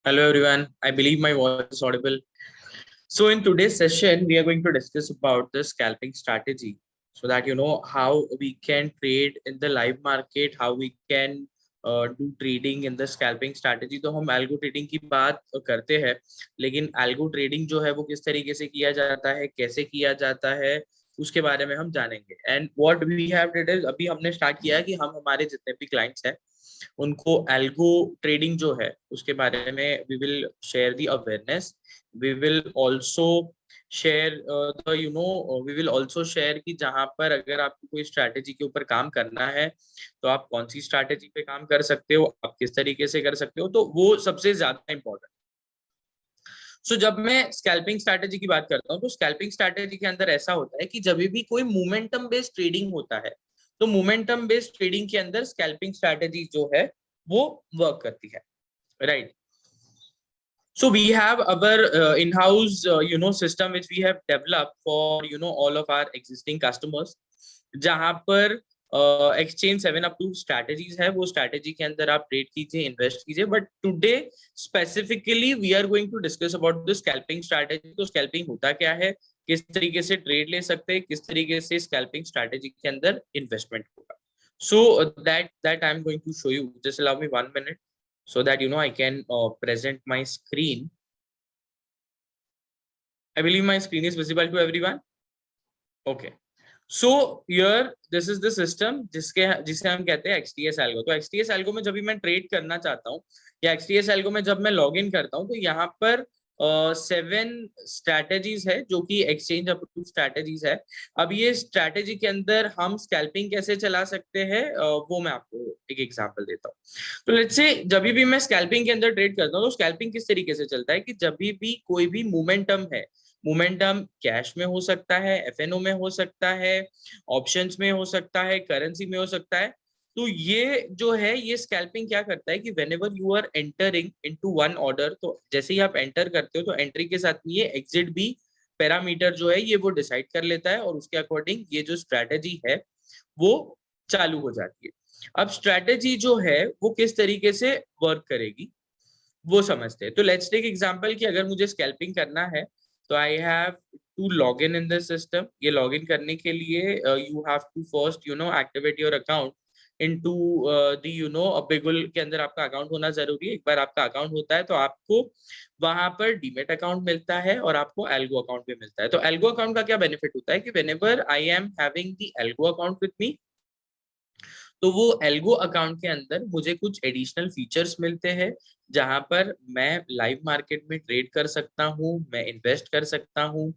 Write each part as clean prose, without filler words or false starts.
Hello everyone. I believe my voice is audible. So in today's session, we are going to discuss about the scalping strategy so that you know how we can trade in the live market, how we can do trading in the scalping strategy. तो हम algo trading की बात करते हैं, लेकिन algo trading जो है वो किस तरीके से किया जाता है, कैसे किया जाता है, उसके बारे में हम जानेंगे. And what we have did is अभी हमने स्टार्ट किया है कि हम हमारे जितने भी क्लाइंट्स हैं उनको एल्गो ट्रेडिंग जो है उसके बारे में we will share the awareness. We will also share the we will also share कि जहां पर अगर आपको कोई स्ट्रैटेजी के ऊपर काम करना है तो आप कौन सी स्ट्रैटेजी पे काम कर सकते हो, आप किस तरीके से कर सकते हो, तो वो सबसे ज्यादा इंपॉर्टेंट. सो जब मैं स्कैल्पिंग स्ट्रैटेजी की बात करता हूँ तो स्कैल्पिंग स्ट्रैटेजी के अंदर ऐसा होता है कि जब भी कोई मोमेंटम बेस्ड ट्रेडिंग होता है तो मोमेंटम बेस्ड ट्रेडिंग के अंदर स्कैल्पिंग स्ट्रैटेजी जो है वो वर्क करती है, right. So we have our in-house system which we have developed for all of our existing customers, जहां पर एक्सचेंज 7 अप्रूव स्ट्रैटेजीज है. वो स्ट्रैटेजी के अंदर आप ट्रेड कीजिए, इन्वेस्ट कीजिए. But today specifically we are going to discuss about the scalping strategy. तो स्कैल्पिंग होता क्या है, किस तरीके से ट्रेड ले सकते हैं, किस तरीके से स्कैल्पिंग स्ट्रैटेजी के अंदर इन्वेस्टमेंट होगा. So that I am going to show you. Just allow me 1 minute so that I can present my screen. I believe my screen is visible to everyone. Okay. So here this is the system जिसे हम कहते हैं XTS algo. तो XTS algo में जब भी मैं trade करना चाहता हूँ या XTS algo में जब मैं लॉग इन करता हूँ तो यहाँ पर 7 स्ट्रैटेजीज है जो कि एक्सचेंज अप्रूव स्ट्रैटेजीज है. अब ये स्ट्रैटेजी के अंदर हम स्कैल्पिंग कैसे चला सकते हैं वो मैं आपको एक एग्जांपल देता हूँ. तो लेट्स से जब भी मैं स्कैल्पिंग के अंदर ट्रेड करता हूँ तो स्कैल्पिंग किस तरीके से चलता है कि जब भी कोई भी मोमेंटम है, मोमेंटम कैश में हो सकता है, एफएनओ में हो सकता है, ऑप्शंस में हो सकता है, करेंसी में हो सकता है. तो ये जो है ये स्कैल्पिंग क्या करता है कि whenever you are entering into one order, तो जैसे ही आप एंटर करते हो तो एंट्री के साथ में ये एग्जिट भी पैरामीटर जो है ये वो डिसाइड कर लेता है और उसके अकॉर्डिंग ये जो स्ट्रैटेजी है वो चालू हो जाती है. अब स्ट्रैटेजी जो है वो किस तरीके से वर्क करेगी वो समझते हैं. तो लेट्स टेक एग्जांपल कि अगर मुझे स्कैल्पिंग करना है तो I have to log in this system. ये लॉग इन करने के लिए you have to first activate your account into Bigul के अंदर आपका अकाउंट होना जरूरी है. एक बार आपका अकाउंट होता है तो आपको वहां पर डीमेट अकाउंट मिलता है और आपको एल्गो अकाउंट भी मिलता है. तो एल्गो अकाउंट का क्या बेनिफिट होता है कि whenever I am having the algo account with me तो वो एल्गो अकाउंट के अंदर मुझे कुछ एडिशनल फीचर्स मिलते हैं जहां पर मैं लाइव मार्केट में ट्रेड कर सकता हूं, मैं इन्वेस्ट कर सकता हूं,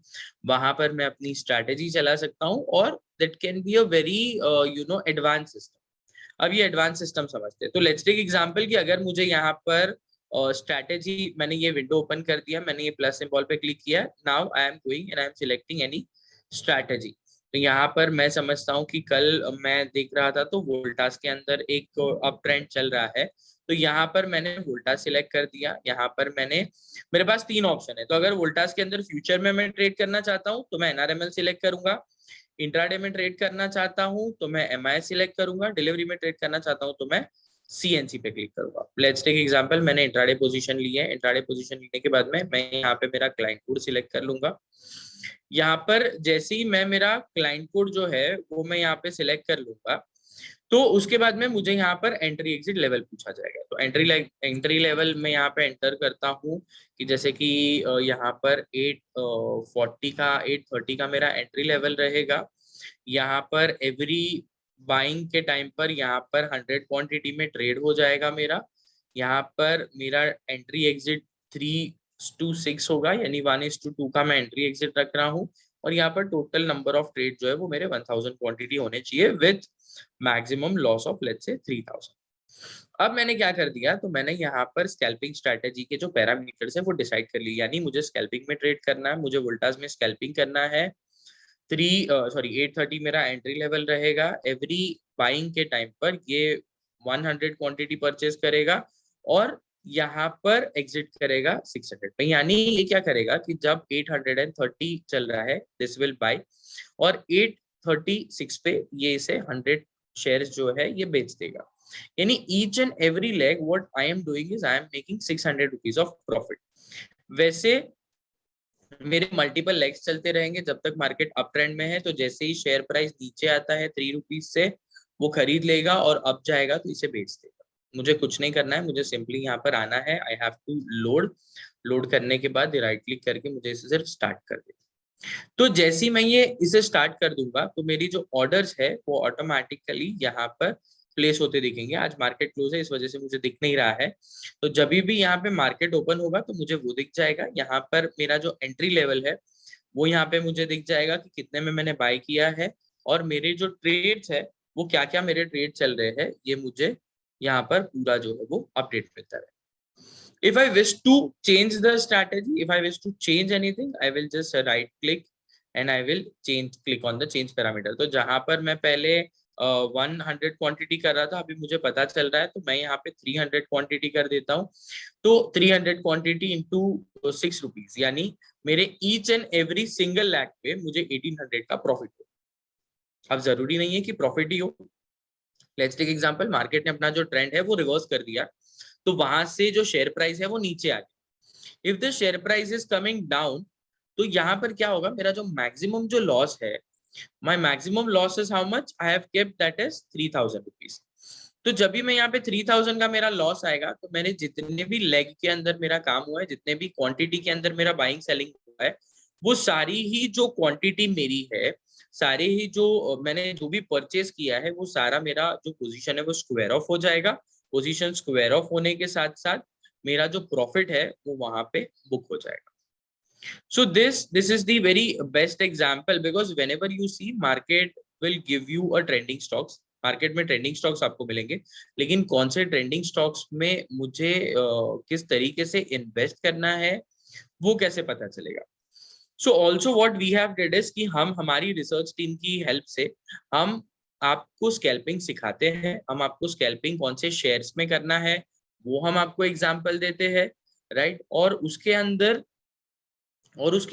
वहां पर मैं अपनी स्ट्रैटेजी चला सकता हूं और that can be a very advance system. अब ये एडवांस सिस्टम समझते हैं. तो लेट्स टेक एग्जांपल कि अगर मुझे यहाँ पर स्ट्रैटेजी मैंने ये विंडो ओपन कर दिया, मैंने ये प्लस सिंबल पे क्लिक किया. Now I am going and I am selecting any strategy. तो यहाँ पर मैं समझता हूँ कि कल मैं देख रहा था तो वोल्टास के अंदर एक अप ट्रेंड चल रहा है. तो यहाँ पर मैंने वोल्टास सिलेक्ट कर दिया. यहाँ पर मेरे पास 3 ऑप्शन है. तो अगर वोल्टास के अंदर फ्यूचर में मैं ट्रेड करना चाहता हूँ तो मैं एनआरएमएल सिलेक्ट करूंगा. इंट्राडे में ट्रेड करना चाहता हूं तो मैं एमआई सिलेक्ट करूंगा. डिलीवरी में ट्रेड करना चाहता हूं तो मैं सीएनसी पे क्लिक करूंगा. लेट्स टेक एग्जांपल, मैंने इंट्राडे पोजीशन ली है. इंट्राडे पोजीशन लेने के बाद में मैं यहाँ पे मेरा क्लाइंट कोड सिलेक्ट कर लूंगा. यहाँ पर जैसे ही मैं मेरा क्लाइंट कोड जो है वो मैं यहाँ पे सिलेक्ट कर लूंगा तो उसके बाद में मुझे यहाँ पर एंट्री एग्जिट लेवल पूछा जाएगा. तो एंट्री लेवल में यहाँ पे एंटर करता हूँ कि जैसे कि यहाँ पर 830 का मेरा एंट्री लेवल रहेगा. यहाँ पर एवरी बाइंग के टाइम पर यहाँ पर 100 क्वांटिटी में ट्रेड हो जाएगा मेरा. यहाँ पर मेरा एंट्री एग्जिट 3:6 होगा, यानी 1:2 का मैं एंट्री एग्जिट रख रहा हूँ. और यहाँ पर टोटल नंबर ऑफ ट्रेड जो है वो मेरे 1000 क्वांटिटी होने चाहिए with maximum loss of let's say 3000. अब मैंने क्या कर दिया, तो मैंने यहाँ पर स्कैल्पिंग स्ट्रैटेजी के जो पैरामीटर्स है वो डिसाइड कर लिए. यानी मुझे स्कैल्पिंग में ट्रेड करना है, मुझे वोल्टास में स्कैल्पिंग करना है. 830 मेरा एंट्री लेवल रहेगा. एवरी बाइंग के टाइम पर ये 100 क्वांटिटी परचेज करेगा और यहाँ पर एग्जिट करेगा 600 पे. यानी ये क्या करेगा कि जब 830 चल रहा है दिस विल बाय और 836 पे ये इसे 100 शेयर्स जो है ये बेच देगा. यानी each and every leg what I am doing is I am making 600 rupees of profit. वैसे मेरे मल्टीपल लेग्स चलते रहेंगे जब तक मार्केट अप ट्रेंड में है, तो जैसे ही शेयर प्राइस नीचे आता है 3 रुपीज से, वो खरीद लेगा और अब जाएगा तो इसे बेच देगा। मुझे कुछ नहीं करना है, मुझे सिंपली यहाँ पर आना है, आई हैव टू लोड करने के बाद राइट क्लिक करके मुझे इसे सिर्फ स्टार्ट कर देना। तो जैसे ही मैं ये इसे स्टार्ट कर दूंगा तो मेरी जो ऑर्डर्स है वो ऑटोमेटिकली यहाँ पर प्लेस होते दिखेंगे। आज मार्केट क्लोज है इस वजह से मुझे दिख नहीं रहा है, तो जब भी यहाँ पे मार्केट ओपन होगा तो मुझे वो दिख जाएगा। यहाँ पर मेरा जो एंट्री लेवल है वो यहाँ पे मुझे दिख जाएगा कि कितने में मैंने बाय किया है, और मेरे जो ट्रेड्स है वो क्या क्या मेरे ट्रेड चल रहे हैं ये मुझे यहाँ पर पूरा जो है वो अपडेट मिलता है। If I wish to change the strategy, if I wish to change anything, I will just right click and I will click on the change parameter. तो जहां पर मैं पहले 100 क्वांटिटी कर रहा था, अभी मुझे पता चल रहा है तो मैं यहाँ पे 300 क्वांटिटी कर देता हूँ। तो 300 क्वांटिटी इंटू 6 रुपीज, यानी मेरे each and every single lag पे मुझे 1800 का प्रॉफिट हो। अब जरूरी नहीं है कि प्रॉफिट ही हो। लेट्स टेक एग्जांपल, मार्केट ने अपना जो ट्रेंड है वो रिवर्स कर दिया, तो वहां से जो शेयर प्राइस है वो नीचे आ गया। If the share price is coming down, तो यहाँ पर क्या होगा, मेरा जो मैक्सिमम जो लॉस है, my maximum loss is how much, I have kept that is 3000 rupees. तो जब भी मैं यहाँ पे 3000 का मेरा लॉस आएगा, तो मैंने जितने भी लेग के अंदर मेरा काम हुआ है, जितने भी क्वांटिटी के अंदर मेरा बाइंग सेलिंग हुआ है, वो सारी ही जो क्वांटिटी मेरी है, सारे ही जो मैंने जो भी परचेज किया है, वो सारा मेरा जो पोजीशन है वो स्क्वायर ऑफ हो जाएगा। पोजीशन स्क्वायर ऑफ होने के साथ साथ मेरा जो प्रॉफिट है वो वहां पे बुक हो जाएगा। So this is the very best example, because whenever you see market will give you a trending stocks, market में ट्रेंडिंग स्टॉक्स आपको मिलेंगे, लेकिन कौन से ट्रेंडिंग स्टॉक्स में मुझे किस तरीके से इन्वेस्ट करना है वो कैसे पता चलेगा। So also what we have did is कि हम हमारी रिसर्च टीम की हेल्प से हम आपको स्कैल्पिंग सिखाते हैं। हम आपको स्कैल्पिंग कौन से शेयर्स में करना है वो हम आपको एग्जांपल देते हैं, राइट। और उसके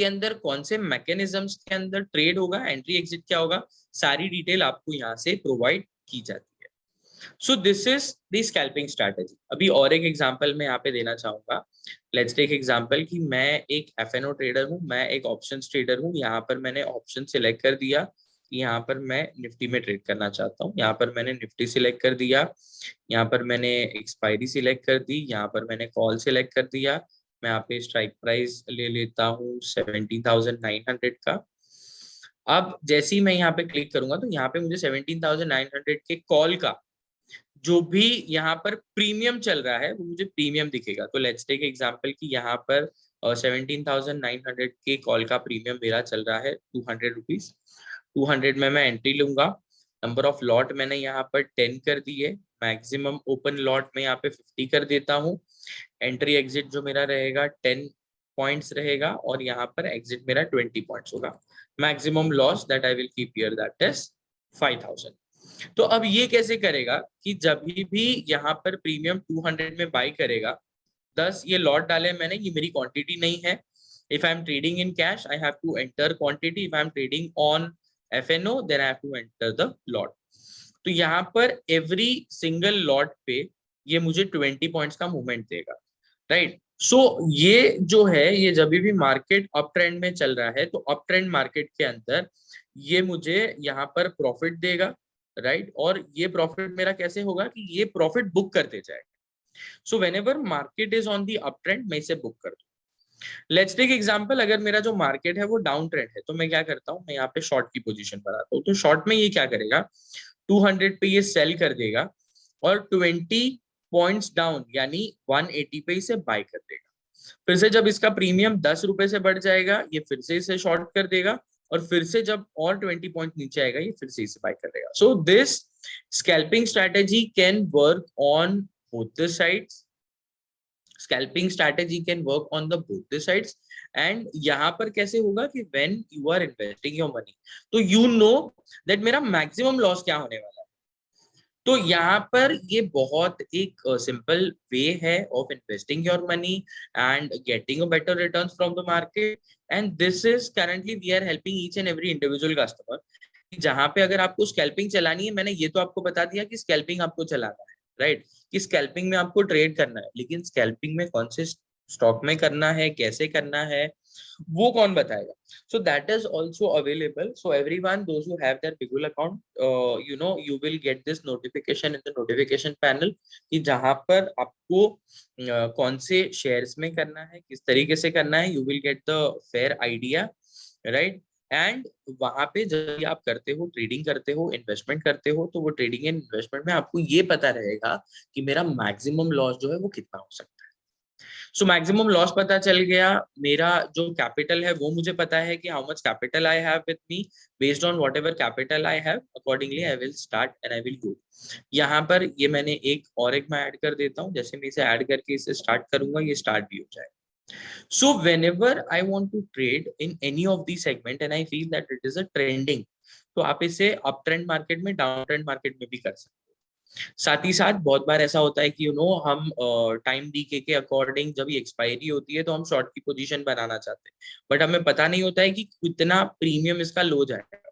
अंदर कौन से मैकेनिज्म्स के अंदर ट्रेड होगा, एंट्री एग्जिट क्या होगा, सारी डिटेल आपको यहाँ से प्रोवाइड की जाती है। So this is the scalping strategy. अभी और एक एग्जांपल मैं यहाँ पे देना चाहूंगा। लेट्स टेक एग्जांपल कि मैं एक एफएनओ ट्रेडर हूँ, मैं एक ऑप्शंस ट्रेडर हूँ। यहाँ पर मैंने ऑप्शन सिलेक्ट कर दिया कि यहाँ पर मैं निफ्टी में ट्रेड करना चाहता हूँ। यहाँ पर मैंने निफ्टी सिलेक्ट कर दिया, यहाँ पर मैंने एक्सपायरी सिलेक्ट कर दी, यहाँ पर मैंने कॉल सिलेक्ट कर दिया। मैं यहाँ पे स्ट्राइक प्राइस ले लेता हूँ 17,900 का। अब जैसे ही मैं यहाँ पे क्लिक करूंगा तो यहाँ पे मुझे 17,900 के कॉल का जो भी यहाँ पर प्रीमियम चल रहा है वो मुझे प्रीमियम दिखेगा। तो लेट्स टेक एग्जांपल कि यहाँ पर 17,900 के कॉल का प्रीमियम मेरा चल रहा है 200 रुपीज। 200 में मैं एंट्री लूंगा। नंबर ऑफ लॉट मैंने यहाँ पर 10 कर दी है। मैक्सिमम ओपन लॉट में यहाँ पे 50 कर देता हूँ। एंट्री एग्जिट जो मेरा रहेगा 10 पॉइंट्स रहेगा, और यहाँ पर एग्जिट मेरा 20 पॉइंट्स होगा। Maximum loss that I will keep here that is 5,000। तो अब ये कैसे करेगा कि जब भी यहाँ पर प्रीमियम 200 में बाई करेगा, 10 ये लॉट डाले मैंने, ये मेरी क्वांटिटी नहीं है। If I am trading in cash I have to enter quantity, if I am trading on FNO then I have to enter the lot. तो यहाँ पर एवरी सिंगल लॉट पे ये मुझे 20 पॉइंट्स का मूवमेंट देगा, राइट। सो ये जो है, ये जब भी मार्केट अप ट्रेंड में चल रहा है तो अप ट्रेंड मार्केट के अंदर ये मुझे यहाँ पर प्रॉफिट देगा, राइट। और ये प्रॉफिट मेरा कैसे होगा कि ये प्रॉफिट बुक करते जाएगा। So whenever market is on the up trend मैं इसे बुक कर दूं। लेट्स टेक एग्जांपल, अगर मेरा जो मार्केट है वो डाउन ट्रेंड है तो मैं क्या करता हूँ, मैं यहाँ पे शॉर्ट की पोजीशन पर आता हूँ। तो शॉर्ट में ये क्या करेगा, 200 पे ये सेल कर देगा और 20 पॉइंट्स डाउन यानी 180 पे इसे बाय कर देगा। फिर से जब इसका प्रीमियम 10 रुपए से बढ़ जाएगा ये फिर से इसे शॉर्ट कर देगा, और फिर से जब और 20 पॉइंट नीचे आएगा ये फिर से इसे बाय कर देगा। So this scalping strategy can work on both the sides. Scalping strategy can work on the both the sides. And यहाँ पर कैसे होगा कि when you are investing your money तो यू नो दैट मेरा मैक्सिमम लॉस क्या होने वाला है। तो यहाँ पर ये बहुत एक सिंपल वे है of investing your money and getting a better returns from the market. And this is currently we are helping each and every individual customer. जहाँ पे अगर आपको स्कैल्पिंग चलानी है, मैंने ये तो आपको बता दिया कि स्कैल्पिंग आपको चलाना है, राइट, कि स्कैल्पिंग में आपको ट्रेड करना है, लेकिन स्कैल्पिंग में कौन से स्टॉक में करना है, कैसे करना है, वो कौन बताएगा? So that is also available. So everyone, those who have their Bigul account, you will get this notification in the notification panel कि जहां पर आपको कौन से शेयर्स में करना है, किस तरीके से करना है, you will get the fair idea, right? And वहां पे जब भी आप करते हो, ट्रेडिंग करते हो, इन्वेस्टमेंट करते हो, तो वो ट्रेडिंग एंड इन्वेस्टमेंट में आपको ये पता रहेगा कि मेरा मैक्सिमम लॉस जो है वो कितना हो सकता है। सो मैक्सिमम लॉस पता चल गया, मेरा जो कैपिटल है वो मुझे पता है कि how much capital I have with me, based on what ever capital I have, accordingly I will start and I will go. यहाँ पर ये मैंने एक मैं ऐड कर देता हूँ, जैसे मैं इसे ऐड करके इसे स्टार्ट करूंगा, ये स्टार्ट भी हो जाएगा। So whenever I want to trade in any of these segment and I feel that it is a trending, तो आप इसे अप ट्रेंड मार्केट में, डाउन ट्रेंड मार्केट में भी कर सकते हो। साथ ही साथ बहुत बार ऐसा होता है कि हम टाइम डीके के अकॉर्डिंग जब ये एक्सपायरी होती है तो हम शॉर्ट की पोजीशन बनाना चाहते हैं, बट हमें पता नहीं होता है कि कितना प्रीमियम इसका लो जाएगा।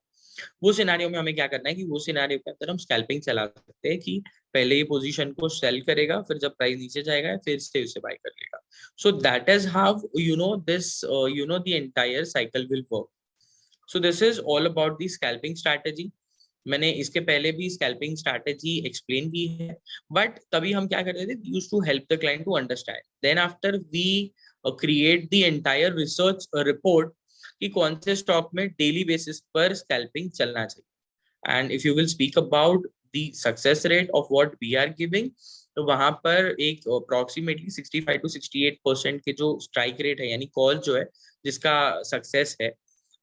वो सिनेरियो में हमें क्या करना है कि वो सिनेरियो के अंदर हम स्कैल्पिंग चला सकते हैं कि पहले ये पोजीशन को सेल करेगा, फिर जब प्राइस नीचे जाएगा फिर से उसे बाय कर लेगा। So that is how this the entire cycle will work. So this is all about the scalping strategy. मैंने इसके पहले भी स्कैल्पिंग स्ट्रैटेजी एक्सप्लेन की है, बट तभी हम क्या करते थे, used to help the client to understand, then after we create the entire research report कि कौन से स्टॉक में डेली बेसिस पर स्कैल्पिंग चलना चाहिए। And if you will speak about the success rate of what we are giving, तो वहां पर एक अप्रोक्सीमेटली 65 to 68% के जो स्ट्राइक रेट है, यानी कॉल जो है जिसका सक्सेस है।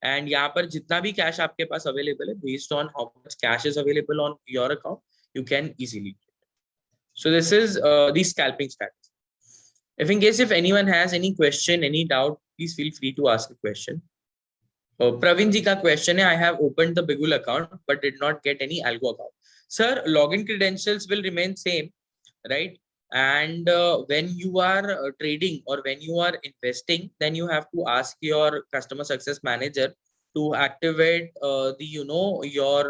एंड यहाँ पर जितना भी कैश आपके पास अवेलेबल है, based on how much cash is available on your account, you can easily. So this is the scalping strategy. If in case if anyone has any question, any doubt, please feel free to ask a question. Praveen ji ka question hai, I have opened the Bigul account but did not get any algo account. Sir, login credentials will remain same, right? And when you are trading or when you are investing, then you have to ask your customer success manager to activate your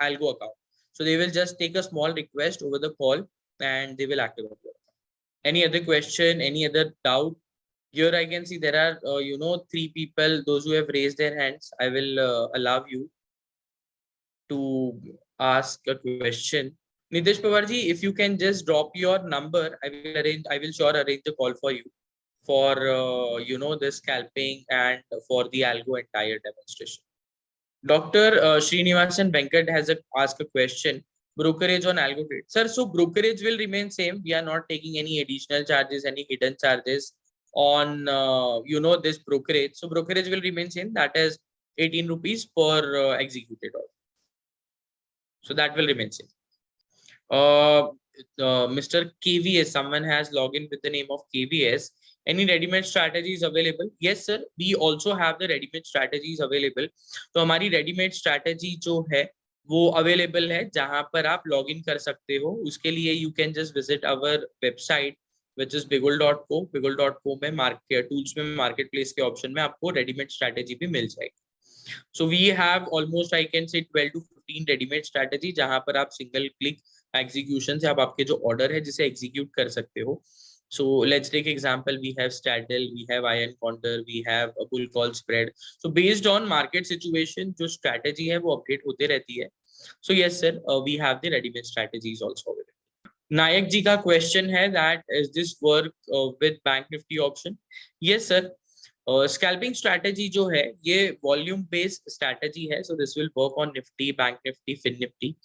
algo account. So they will just take a small request over the call and they will activate your account. Any other question, any other doubt? Here I can see there are, 3 people, those who have raised their hands. I will allow you to ask a question. Nitish Pawar ji, if you can just drop your number, I will sure arrange the call for you for, the scalping and for the algo entire demonstration. Dr. Srinivasan Venkat has asked a question. Brokerage on algo trade. Sir, so brokerage will remain same. We are not taking any additional charges, any hidden charges on, this brokerage. So brokerage will remain same. That is 18 rupees per executed order. So that will remain same. Mr. KVS, someone has logged in with the name of KVS. Any ready-made strategies available? Yes, sir. We also have the ready-made strategies available. तो हमारी ready-made strategy जो है वो available है, जहां पर आप login कर सकते हो। उसके लिए you can just visit our website, which is bigul.co. bigul.co में market tools में marketplace के option में आपको ready-made strategy भी मिल जाएगी। So we have almost, I can say, 12 to 15 ready-made strategy, जहां पर आप single click execution से आप आपके जो order है जिसे execute कर सकते हो। So let's take example, we have straddle, we have iron condor, we have a bull call spread. So based on market situation, जो strategy है वो update होते रहती है। So yes sir, we have the ready-made strategies also available. नायक जी का question है that is this work with bank nifty option? Yes sir. Scalping strategy जो है ये volume based strategy है, so this will work on Nifty, Bank Nifty, Fin Nifty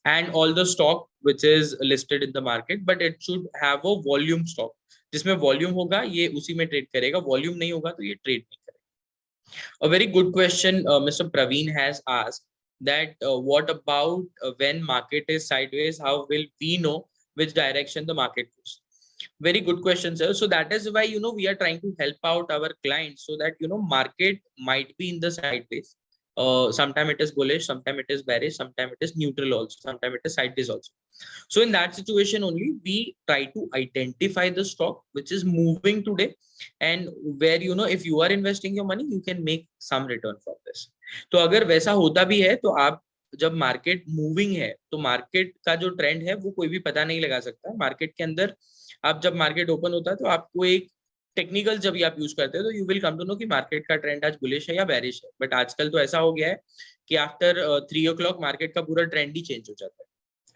and all the stock which is listed in the market, but it should have a volume stock. जिसमें volume होगा ये उसी में trade करेगा, volume नहीं होगा तो ये trade नहीं करेगा. A very good question Mr. Praveen has asked that what about when market is sideways, how will we know which direction the market goes? Very good question, sir. So that is why, we are trying to help out our clients so that, market might be in the sideways. Sometime it is bullish, sometime it is bearish, sometime it is neutral also, sometime it is sideways also. So in that situation only, we try to identify the stock which is moving today and where, if you are investing your money, you can make some return from this. तो अगर वैसा होता भी है तो आप जब market moving है तो मार्केट का जो ट्रेंड है वो कोई भी पता नहीं लगा सकता। मार्केट के अंदर आप जब मार्केट ओपन होता है तो आपको एक टेक्निकल जब आप यूज करते हो तो you will come to know कि मार्केट का ट्रेंड आज बुलिश है या बेरिश है। बट आजकल तो ऐसा हो गया है कि आफ्टर 3 o'clock मार्केट का पूरा ट्रेंड ही चेंज हो जाता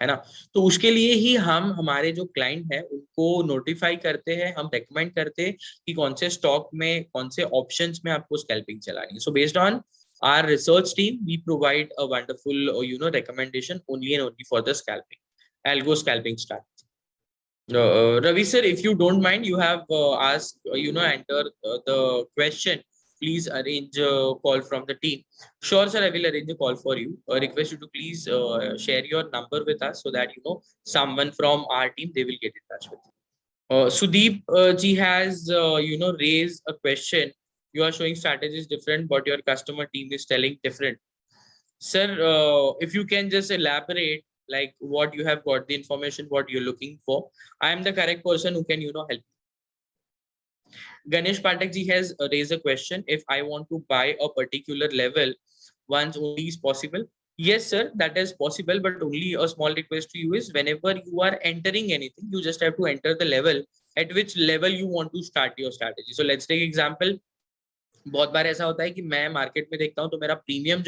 है ना। तो उसके लिए ही हम हमारे जो क्लाइंट है उनको नोटिफाई करते हैं, हम रेकमेंड करते हैं कि कौन से स्टॉक में कौन से ऑप्शंस में आपको स्कैल्पिंग चलानी है। So based on our research team we provide a wonderful recommendation only and only for the scalping, algo scalping strategy. Ravi sir, if you don't mind, you have asked enter the question. Please arrange a call from the team. Sure sir, I will arrange a call for you. Request you to please share your number with us so that someone from our team, they will get in touch with you. Sudeep ji has raised a question. You are showing strategies different, but your customer team is telling different. Sir, if you can just elaborate, like what you have got the information, what you're looking for. I am the correct person who can help. Ganesh Pathak ji has raised a question. If I want to buy a particular level, once only is possible. Yes, sir, that is possible, but only a small request to you is whenever you are entering anything, you just have to enter the level at which level you want to start your strategy. So let's take example. बहुत बार ऐसा होता है कि मैं market में देखता हूँ तो मेरा प्रीमियम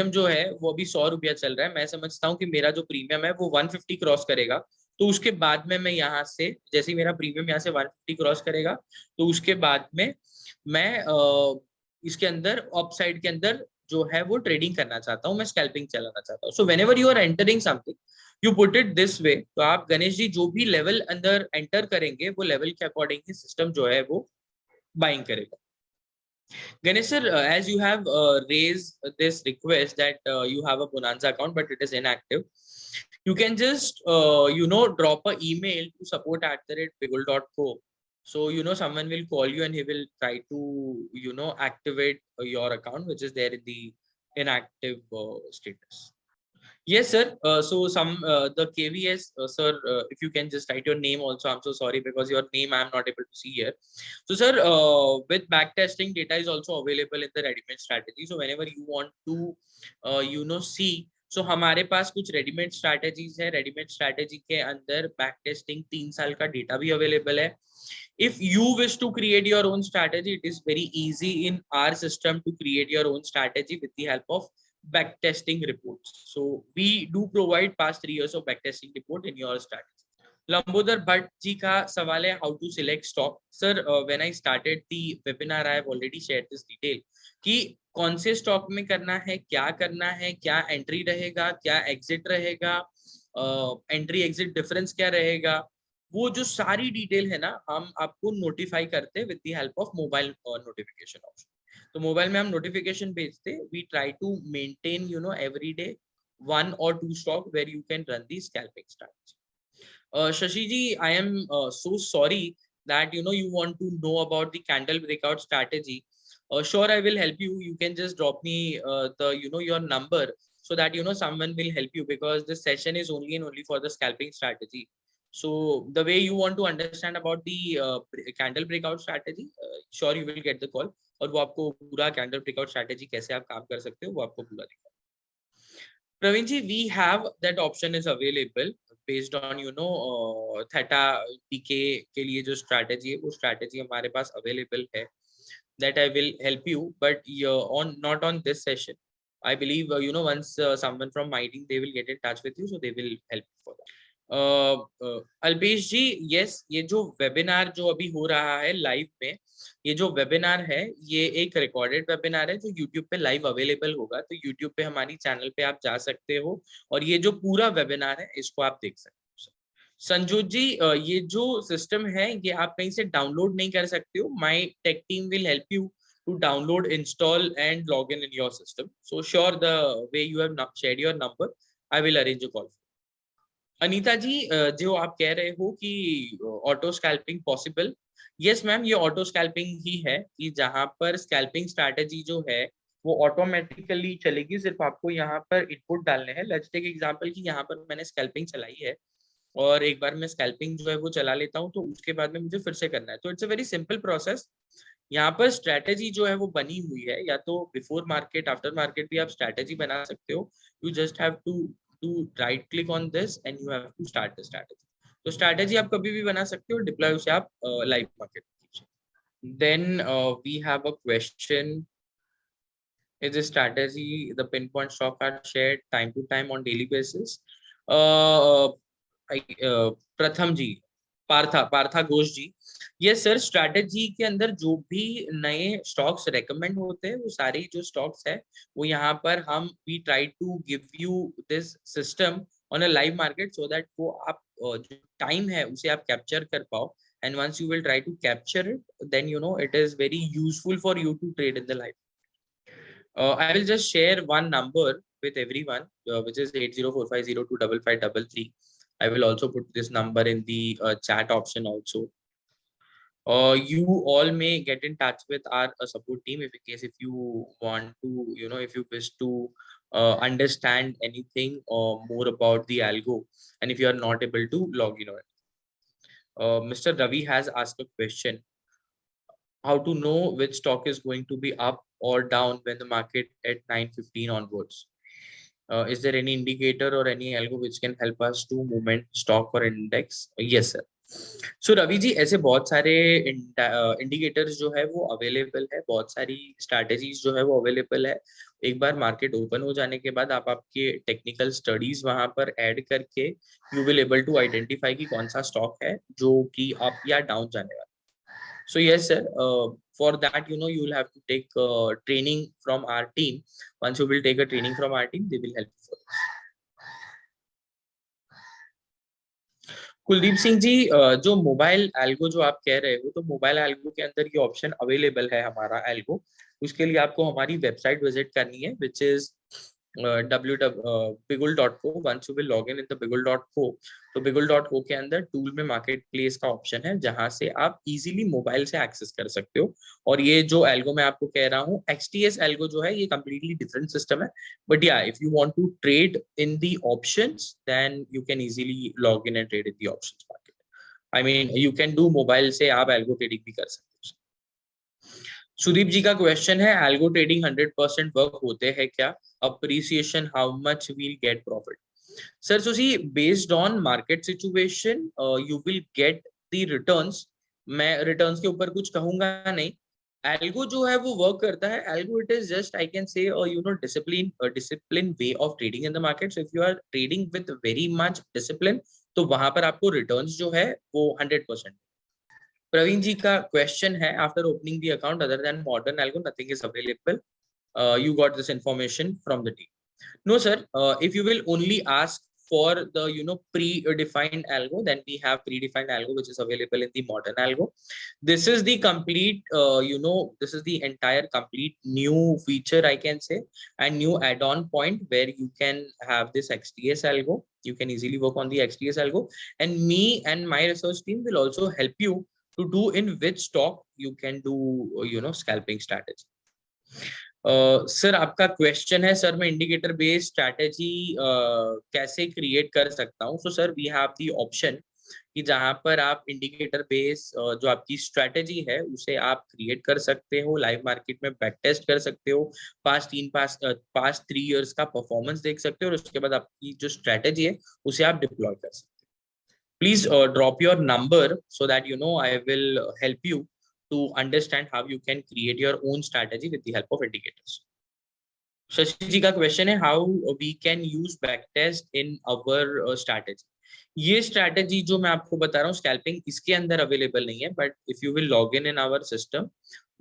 जो है वो अभी 100 रुपया चल रहा है। मैं समझता हूँ कि मेरा जो प्रीमियम है वो 150 क्रॉस करेगा, तो उसके बाद में मैं यहाँ से, जैसे ही मेरा प्रीमियम यहाँ से 150 क्रॉस करेगा, तो उसके बाद में मैं इसके अंदर अपसाइड के अंदर जो है वो ट्रेडिंग करना चाहता हूँ, मैं स्कैल्पिंग चलाना चाहता हूँ। So whenever you are entering something, you put it this way. तो आप गणेश जी जो भी लेवल अंदर एंटर करेंगे वो लेवल के अकॉर्डिंग ही सिस्टम जो है वो बाइंग करेगा। Ganesh sir, as you have raised this request that you have a Bonanza account but it is inactive, you can just drop an email to support@bigul.co. So someone will call you and he will try to activate your account which is there in the inactive status. Yes, sir. So the KVS, sir, if you can just write your name also. I'm so sorry because your name I'm not able to see here. So, sir, with backtesting, data is also available in the ready-made strategy. So, whenever you want to, see, so हमारे पास कुछ readymade strategies है। Readymade strategy के अंदर back testing 3 साल का data भी available है। If you wish to create your own strategy, it is very easy in our system to create your own strategy with the help of backtesting reports. So we do provide past 3 years of backtesting report in your strategy. Lambodar Bhatt ji का सवाल है how to select stock. Sir, when I started the webinar, I have already shared this detail कि कौन से stock में करना है, क्या एंट्री रहेगा, क्या एग्जिट रहेगा, एंट्री एग्जिट डिफरेंस क्या रहेगा, वो जो सारी डिटेल है ना हम आपको नोटिफाई करते with the help of mobile notification option. तो मोबाइल में हम नोटिफिकेशन भेजते, we try to maintain every day 1 or 2 stock where you can run the scalping strategy. Shashi ji, I am so sorry that you want to know about the candle breakout strategy. Sure, I will help you. You can just drop me the your number so that someone will help you, because this session is only and only for the scalping strategy. So the way you want to understand about the candle breakout strategy, sure you will get the call और वो आपको पूरा candle breakout strategy कैसे आप काम कर सकते हो वो आपको पूरा दिखाएगा। Praveen ji, we have that option is available based on theta pk के लिए जो strategy है वो strategy हमारे पास available है, that I will help you, but not on this session. I believe once someone from my team, they will get in touch with you, so they will help you for that. Alpesh ji, yes, ये जो webinar जो अभी हो रहा है live में, ये जो वेबिनार है ये एक रिकॉर्डेड वेबिनार है जो यूट्यूब पे लाइव अवेलेबल होगा। तो यूट्यूब पे हमारी चैनल पे आप जा सकते हो और ये जो पूरा वेबिनार है इसको आप देख सकते हो। संजोत जी, ये जो सिस्टम है ये आप कहीं से डाउनलोड नहीं कर सकते हो। My tech team will help you to download, install and log in your system. So sure, the way you have shared your number, I will arrange a call. Anita ji, जो आप कह रहे हो कि auto scalping possible, yes ma'am, ये auto scalping ही है कि जहां पर स्कैल्पिंग स्ट्रैटेजी जो है वो ऑटोमेटिकली चलेगी, सिर्फ आपको यहाँ पर इनपुट डालने हैं। लेट्स टेक एग्जांपल कि यहाँ पर मैंने स्कैल्पिंग चलाई है और एक बार मैं स्कैल्पिंग जो है वो चला लेता हूँ तो उसके बाद में मुझे फिर से करना है। तो it's a very simple process यहाँ पर स्ट्रेटेजी जो है वो बनी हुई है, या तो बिफोर मार्केट आफ्टर मार्केट भी आप स्ट्रेटेजी बना सकते हो. You just have to right click on this and you have to start the strategy. तो स्ट्रेटेजी आप कभी भी बना सकते हो, डिप्लॉय उसे आप लाइव मार्केट कीजिए. Then we have a question. Is this strategy, the pinpoint stock are shared time to time on daily basis? Uh, प्रथम जी, पार्था घोष जी. यस सर, स्ट्रैटेजी के अंदर जो भी नए स्टॉक्स रेकमेंड होते हैं वो सारे जो स्टॉक्स है वो यहाँ पर हम we try to give you this system on a live market, so that वो आप जो टाइम है उसे आप कैप्चर कर पाओ. And once you will try to capture it, then you know it is very useful for you to trade in the live. I will just share one number with everyone, which is 8045025533. I will also put this number in the chat option also. You all may get in touch with our support team if in case if you want to, you know, if you wish to understand anything or more about the algo, and if you are not able to log in on it. Mr. Ravi has asked a question. How to know which stock is going to be up or down when the market at 9:15 onwards? Is there any indicator or any algo which can help us to movement stock or index? Yes sir. सो रवि जी, ऐसे बहुत सारे indicators जो है वो available है, बहुत सारी strategies जो है वो अवेलेबल है. एक बार मार्केट ओपन हो जाने के बाद आप आपके टेक्निकल स्टडीज वहां पर ऐड करके you will able to identify कि कौन सा स्टॉक है जो कि अप या डाउन जाने वाला. So yes, sir. For that, you know, you will have to take training from our team. Once you will take a training from our team, they will help you for this. Kuldeep Singh ji, जो mobile algo जो आप कह रहे हो, तो mobile algo के अंदर ये ऑप्शन अवेलेबल है हमारा एल्गो. उसके लिए आपको हमारी वेबसाइट विजिट करनी है, which is bigul.co. once you will log in the bigul.co, तो bigul.co के अंदर टूल में मार्केट प्लेस का ऑप्शन है जहां से आप इजीली मोबाइल से एक्सेस कर सकते हो. और ये जो एल्गो मैं आपको कह रहा हूँ, XTS एल्गो जो है ये कंप्लीटली डिफरेंट सिस्टम है. बट या if you want to trade in the options, then you can easily log in and trade in the options market. I mean you can do mobile से आप algo trading भी कर सकते हो. सुदीप जी का question है, एल्गो ट्रेडिंग 100% वर्क होते हैं क्या? Appreciation, how much we'll get profit? Sir, so see, based on market situation, you will get the returns. मैं returns के ऊपर कुछ कहूंगा नहीं. एल्गो जो है वो वर्क करता है. Algo it is just, I can say, you know, discipline way of trading in the market. So if you are trading with very much discipline, तो वहां पर आपको रिटर्न्स जो है वो 100%. प्रवीण जी का क्वेश्चन है, after opening the account other than modern algo nothing is available. You got this information from the team. No sir, if you will only ask for the, you know, predefined algo, then we have predefined algo which is available in the modern algo. This is the complete, you know, this is the entire complete new feature, I can say, and new add-on point where you can have this XTS algo. You can easily work on the XTS algo, and me and my research team will also help you to do in which stock you can do, you know, scalping strategy. Sir, आपका question है, sir मैं indicator based strategy कैसे create कर सकता हूँ? So sir, we have the option कि जहां पर आप इंडिकेटर बेस जो आपकी स्ट्रैटेजी है उसे आप क्रिएट कर सकते हो, लाइव मार्केट में बैक टेस्ट कर सकते हो, पास्ट 3 इयर्स का परफॉर्मेंस देख सकते हो, और उसके बाद आपकी जो स्ट्रैटेजी है उसे आप डिप्लॉय कर सकते हो. Please drop your number so that you know I will help you to understand how you can create your own strategy with the help of indicators. Shashi ji का क्वेश्चन है, how we can use back test in our strategy? ये strategy जो मैं आपको बता रहा हूँ scalping, इसके अंदर अवेलेबल नहीं है, but if you will log in our system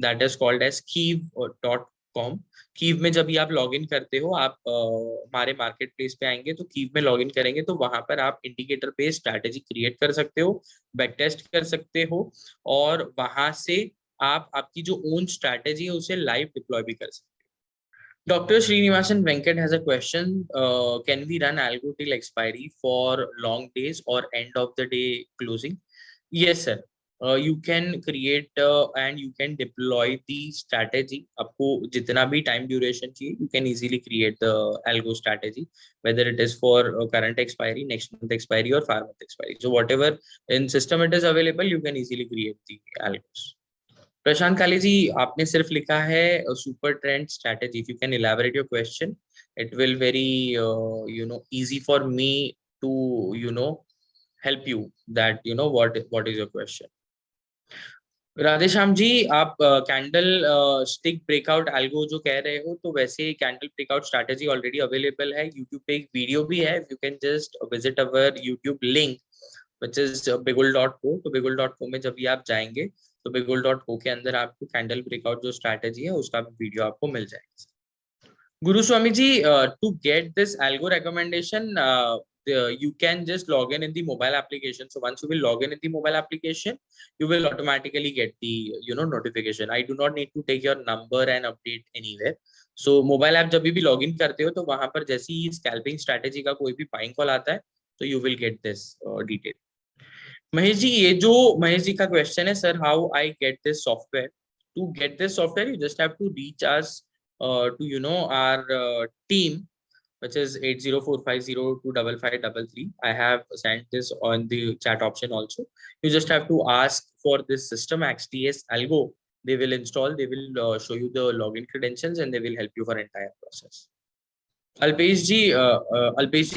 that is called as कीव.com. कीव में जब भी आप लॉग इन करते हो, आप हमारे मार्केट प्लेस पे आएंगे, तो कीव में लॉग इन करेंगे तो वहां पर आप इंडिकेटर बेस्ड स्ट्रैटेजी क्रिएट कर सकते हो, बैक टेस्ट कर सकते हो, और वहां से आप आपकी जो ओन स्ट्रैटेजी है उसे लाइव डिप्लॉय भी कर सकते हो. Dr. Srinivasan Venkat has a question. Can we run algo till expiry for long days or end of the day closing? Yes, sir. You can create and you can deploy the strategy. आपको जितना भी time duration चाहिए, you can easily create the algo strategy, whether it is for current expiry, next month expiry, or 5 month expiry. So whatever in system it is available, you can easily create the algos. प्रशांत काली जी, आपने सिर्फ लिखा है super trend strategy. If you can elaborate your question, it will very easy for me to help you that what is your question. Radheshyam ji, आप candle stick breakout algo जो कह रहे हो, तो वैसे candle breakout strategy already available है. YouTube पे एक वीडियो भी है. You can just visit our YouTube link which is bigul.co. तो bigul.co में जब भी आप जाएंगे तो bigul.co के अंदर आपको कैंडल ब्रेकआउट जो स्ट्रैटेजी है उसका वीडियो आपको मिल जाएगा. Guruswami ji, to get this algo recommendation, you can just log in the mobile application. So once you will log in the mobile application, you will automatically get the notification. I do not need to take your number and update anywhere. So mobile app जब भी log in करते हो तो वहां पर जैसे ही scalping strategy का कोई भी buying call आता है तो you will get this detail. Mahesh ji, ये जो महेश जी का क्वेश्चन है, sir how I get this software. To get this software you just have to reach us to our team, which is 8045025533. I have sent this on the chat option also. You just have to ask for this system XTS algo. They will install, they will show you the login credentials and they will help you for entire process. Alpesh ji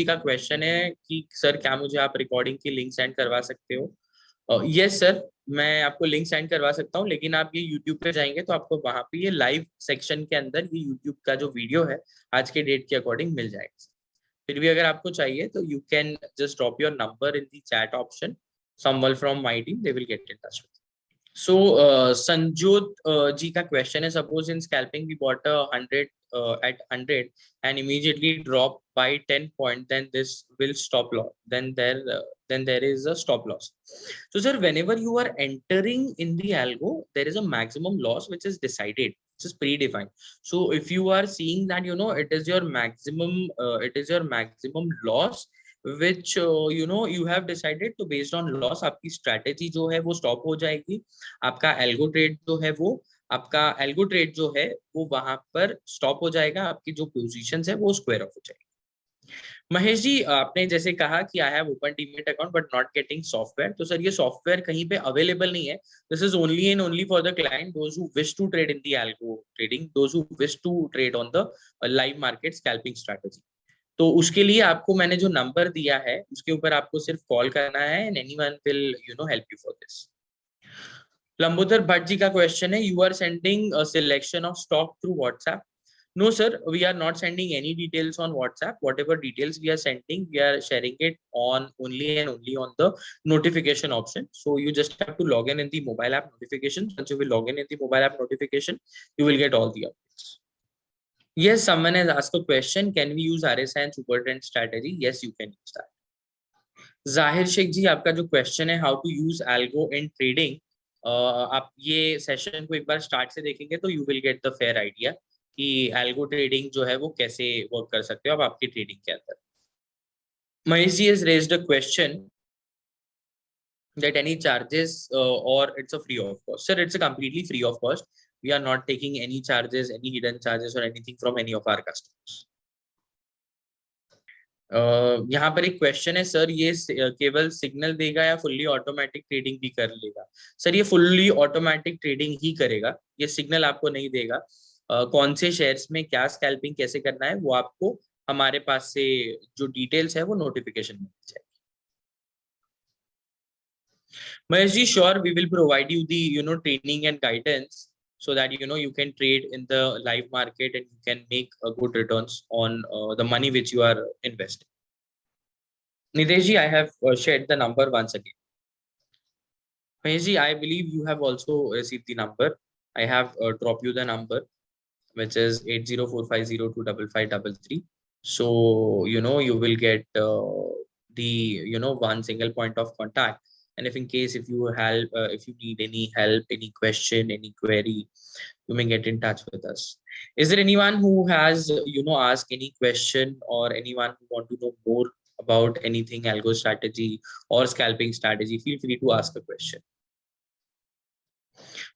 का question है कि sir क्या मुझे आप recording की link send करवा सकते हो. यस सर, मैं आपको लिंक सेंड करवा सकता हूँ, लेकिन आप ये यूट्यूब पे जाएंगे तो आपको वहां पे ये लाइव सेक्शन के अंदर ये यूट्यूब का जो वीडियो है आज के डेट के अकॉर्डिंग मिल जाएगा. फिर भी अगर आपको चाहिए तो you can just drop your number in the chat option. Someone from my team they will get in touch with. So Sanjot ji ka question is, suppose in scalping we bought a 100 at 100 and immediately drop by 10 point, then this will stop loss. Then there is a stop loss. So sir, whenever you are entering in the algo, there is a maximum loss which is decided, which is predefined. So if you are seeing that it is your maximum loss which you have decided, तो based on loss आपकी strategy जो है वो stop हो जाएगी. आपका algo trade जो है वो वहां पर stop हो जाएगा. आपकी जो positions है वो square off हो जाएगी. महेश जी, आपने जैसे कहा कि I have open demat account but not getting software, तो सर ये सॉफ्टवेयर कहीं पे अवेलेबल नहीं है. This is only and only for the client those who wish to trade in the algo trading, those who wish to trade on the live market scalping strategy. तो उसके लिए आपको मैंने जो नंबर दिया है उसके ऊपर आपको सिर्फ कॉल करना है and anyone will help you for this. Lambodar Bhatt ji का क्वेश्चन है, you are sending a selection of stock through WhatsApp. No, sir, we are not sending any details on WhatsApp. Whatever details we are sending, we are sharing it on only and only on the notification option. So you just have to log in the mobile app notification. Once you will log in the mobile app notification, you will get all the updates. Yes, someone has asked a question. Can we use RSI and super trend strategy? Yes, you can use that. Zahir Sheikh ji, आपका जो question है how to use algo in trading, आप ये session को एक बार start से देखेंगे तो you will get the fair idea कि एल्गो ट्रेडिंग जो है वो कैसे वर्क कर सकते हो आप आपकी ट्रेडिंग के अंदर. Mahesh ji has raised a question that any charges or it's a free of cost. Sir, it's a completely free of cost. We are not taking any charges, any hidden charges or anything from any of our customers. यहाँ पर एक question है, sir ये केवल signal देगा या fully automatic trading भी कर लेगा. सर ये फुल्ली ऑटोमेटिक ट्रेडिंग ही करेगा, ये सिग्नल आपको नहीं देगा. कौन से शेयर्स में क्या स्कैल्पिंग कैसे करना है वो आपको हमारे पास से जो डिटेल्स है वो नोटिफिकेशन में मिल जाएगी. Mahesh ji, sure, we will provide you the training and guidance so that you can trade in the live market and you can make good returns on the money which you are investing. Nitesh ji, I have shared the number once again. Mahesh ji, I believe you have also received the number. I have dropped you the number, which is 8045025533. So you will get the one single point of contact. And if in case if you need any help, any question, any query, you may get in touch with us. Is there anyone who has asked any question or anyone who want to know more about anything algo strategy or scalping strategy? Feel free to ask a question.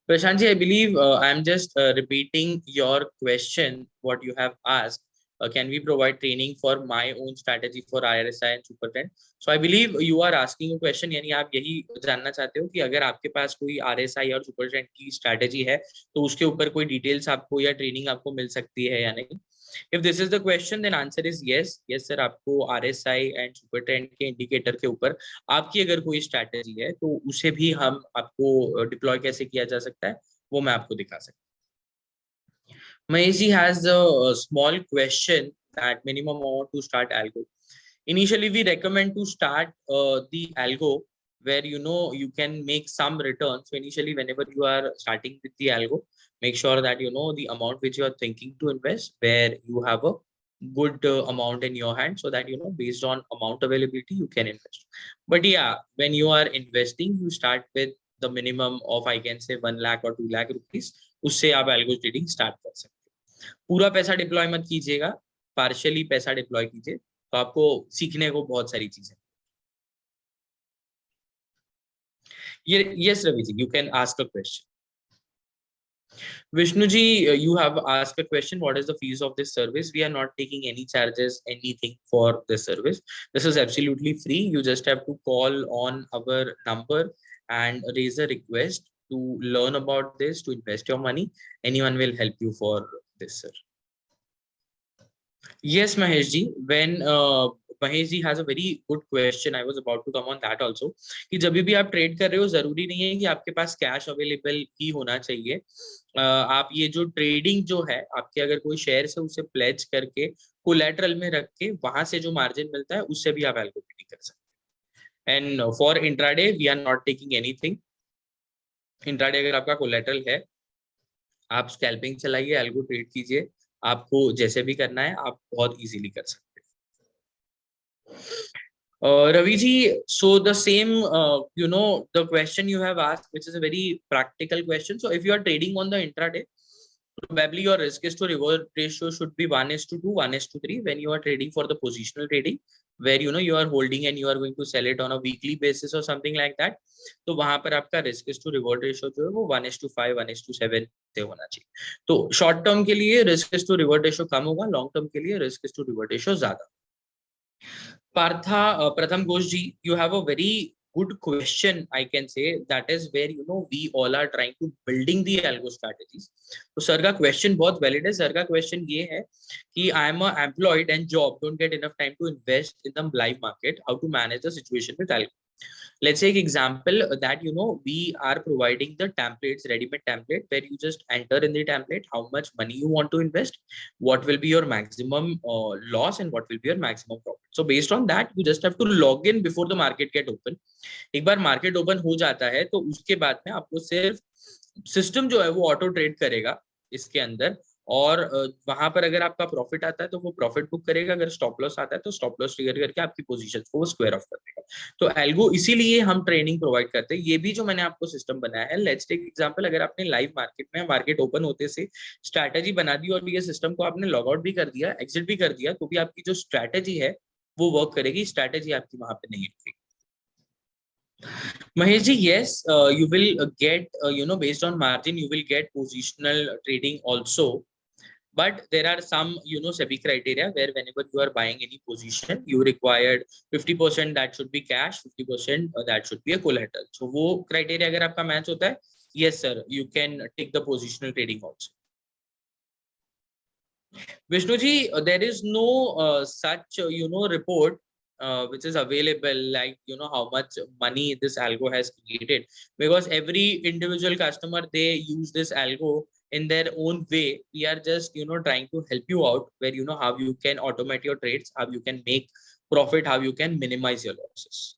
Prashant ji, I believe I am just repeating your question what you have asked. can we provide training for my own strategy for RSI and super trend? So I believe you are asking a question, यानी आप यही जानना चाहते हो कि अगर आपके पास कोई RSI और super trend की strategy है तो उसके ऊपर कोई details आपको या training आपको मिल सकती है या नहीं? If this is the question, then answer is yes. Yes sir, आपको RSI and super trend के indicator के ऊपर आपकी अगर कोई strategy है तो उसे भी हम आपको deploy कैसे किया जा सकता है वो मैं आपको दिखा सकता हूँ. Mahesh has a small question that minimum amount to start algo. Initially, we recommend to start the algo where you can make some returns. So initially, whenever you are starting with the algo, make sure that the amount which you are thinking to invest, where you have a good amount in your hand, so that based on amount availability you can invest. But yeah, when you are investing, you start with the minimum of, I can say, 1 lakh or 2 lakh rupees. उससे आप algo trading start कर सकते हैं. पूरा पैसा deploy मत कीजिएगा, partially पैसा डिप्लॉय कीजिए, तो आपको सीखने को बहुत सारी चीजें. Yes Ravi ji, you can ask a question. Vishnu ji, you have asked a question, what is the fees of this service? We are not taking any charges, anything for this service. This is absolutely free. You just have to call on our number and raise a request to learn about this, to invest your money. Anyone will help you for this, sir. Yes, Mahesh ji. When Mahesh ji has a very good question, I was about to come on that also. कि जब भी आप trade कर रहे हो जरूरी नहीं है कि आपके पास कैश अवेलेबल ही होना चाहिए. आप ये जो ट्रेडिंग जो है आपके अगर कोई शेयर से उसे प्लेज करके कोलैटरल में रख के वहां से जो मार्जिन मिलता है उससे भी आप एल्गो ट्रेडिंग कर सकते हैं. And for intraday we are not taking anything. Intraday अगर आपका कोलैटरल है आप स्कैल्पिंग चलाइए, एल्गो ट्रेड कीजिए, आपको जैसे भी करना है आप बहुत इजीली कर सकते हैं. Ravi ji, so the same the question you have asked, which is a very practical question. So if you are trading on the intraday, probably your risk is to reward ratio should be 1:2, 1:3 when you are trading for the positional trading, where you are holding and you are going to sell it on a weekly basis or something like that. तो वहां पर आपका risk is to reward ratio जो है वो 1:5, 1:7 से होना चाहिए. तो शॉर्ट टर्म के लिए risk is to reward ratio कम होगा, लॉन्ग टर्म के लिए risk is to reward ratio ज्यादा. Partha, Pratham Ghosh ji, you have a very good question, I can say. That is where we all are trying to building the algo strategies. तो sir का question बहुत valid है. Sir का question ये है कि I am employed and job, don't get enough time to invest in the live market, how to manage the situation with algo. Let's take example that we are providing the templates, ready-made template, where you just enter in the template how much money you want to invest, what will be your maximum loss and what will be your maximum profit. So based on that you just have to log in before the market get open. एक बार market open हो जाता है तो उसके बाद में आपको सिर्फ सिस्टम जो है वो ऑटो ट्रेड करेगा इसके अंदर, और वहां पर अगर आपका प्रॉफिट आता है तो वो प्रॉफिट बुक करेगा, अगर स्टॉप लॉस आता है तो स्टॉप लॉस ट्रिगर करके आपकी पोजीशंस को वो स्क्वायर ऑफ कर देगा. तो एल्गो इसीलिए हम ट्रेनिंग प्रोवाइड करते हैं. ये भी जो मैंने आपको सिस्टम बनाया है, लेट्स टेक एग्जांपल, अगर आपने लाइव मार्केट में मार्केट ओपन होते से स्ट्रैटेजी बना दी और ये सिस्टम को आपने लॉग आउट भी कर दिया, एग्जिट भी कर दिया, तो भी आपकी जो स्ट्रैटेजी है वो वर्क करेगी. स्ट्रैटेजी आपकी वहां पे नहीं रुकेगी. Mahesh ji, yes, you will get based on margin you will get positional trading also. But there are some SEBI criteria where whenever you are buying any position you required 50% that should be cash, 50% that should be a collateral. So वो criteria अगर आपका match होता है, yes sir, you can take the positional trading also. Vishnu ji, there is no such report which is available, like how much money this algo has created, because every individual customer they use this algo in their own way. We are just trying to help you out where how you can automate your trades, how you can make profit, how you can minimize your losses.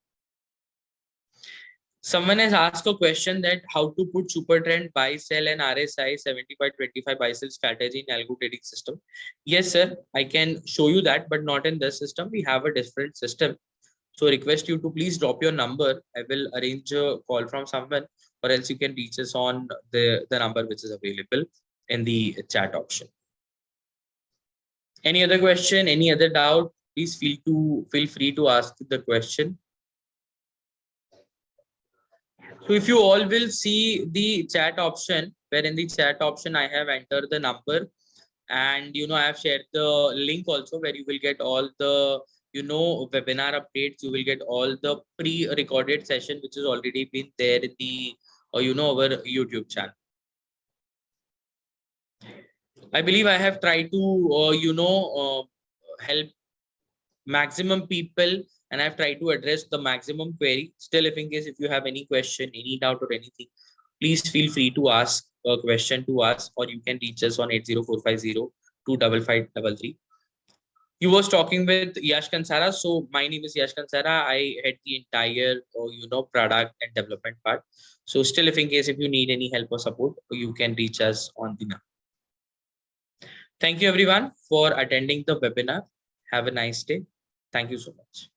Someone has asked a question that how to put super trend, buy sell and RSI 75-25 buy sell strategy in algo trading system. Yes sir, I can show you that, but not in this system. We have a different system, so request you to please drop your number. I will arrange a call from someone, or else you can reach us on the number which is available in the chat option. Any other question, any other doubt, please feel free to ask the question. So if you all will see the chat option, where in the chat option I have entered the number And I have shared the link also where you will get all the webinar updates. You will get all the pre-recorded session which has already been there in the our YouTube channel. I believe I have tried to help maximum people, and I've tried to address the maximum query. Still, if in case if you have any question, any doubt or anything, please feel free to ask a question to us, or you can reach us on 80450-25533. You was talking with Yash Kansara. So my name is Yash Kansara. I head the entire product and development part. So still, if in case if you need any help or support, you can reach us on the number. Thank you everyone for attending the webinar. Have a nice day. Thank you so much.